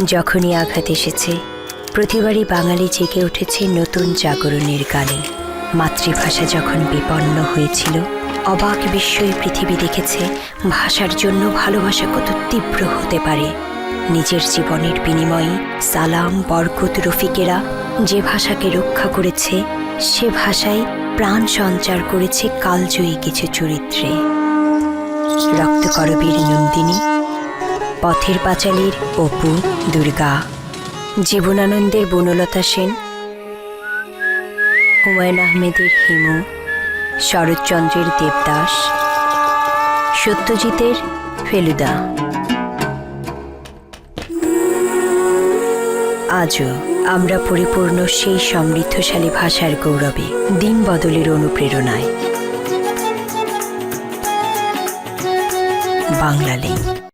যখনই আঘাত এসেছে, প্রতিবারই বাঙালি জেগে উঠেছে নতুন জাগরণের গানে। মাতৃভাষা যখন বিপন্ন হয়েছিল, অবাক বিস্ময়ে পৃথিবী দেখেছে ভাষার জন্য ভালোবাসা কত তীব্র হতে পারে। নিজের জীবনের বিনিময়ে সালাম, বরকত, রফিকেরা যে ভাষাকে রক্ষা করেছে, সে ভাষায় প্রাণ সঞ্চার করেছে কালজয়ী কিছু চরিত্রে। রক্তকরবীর নন্দিনী, পথের পাঁচালীর অপু, দুর্গা, জীবনানন্দের বনলতা সেন, হুমায়ুন আহমেদের হিমু, শরৎচন্দ্রের দেবদাস, সত্যজিতের ফেলুদা। আজও আমরা পরিপূর্ণ সেই সমৃদ্ধশালী ভাষার গৌরবে, দিন বদলের অনুপ্রেরণায়। বাংলা লিঙ্ক।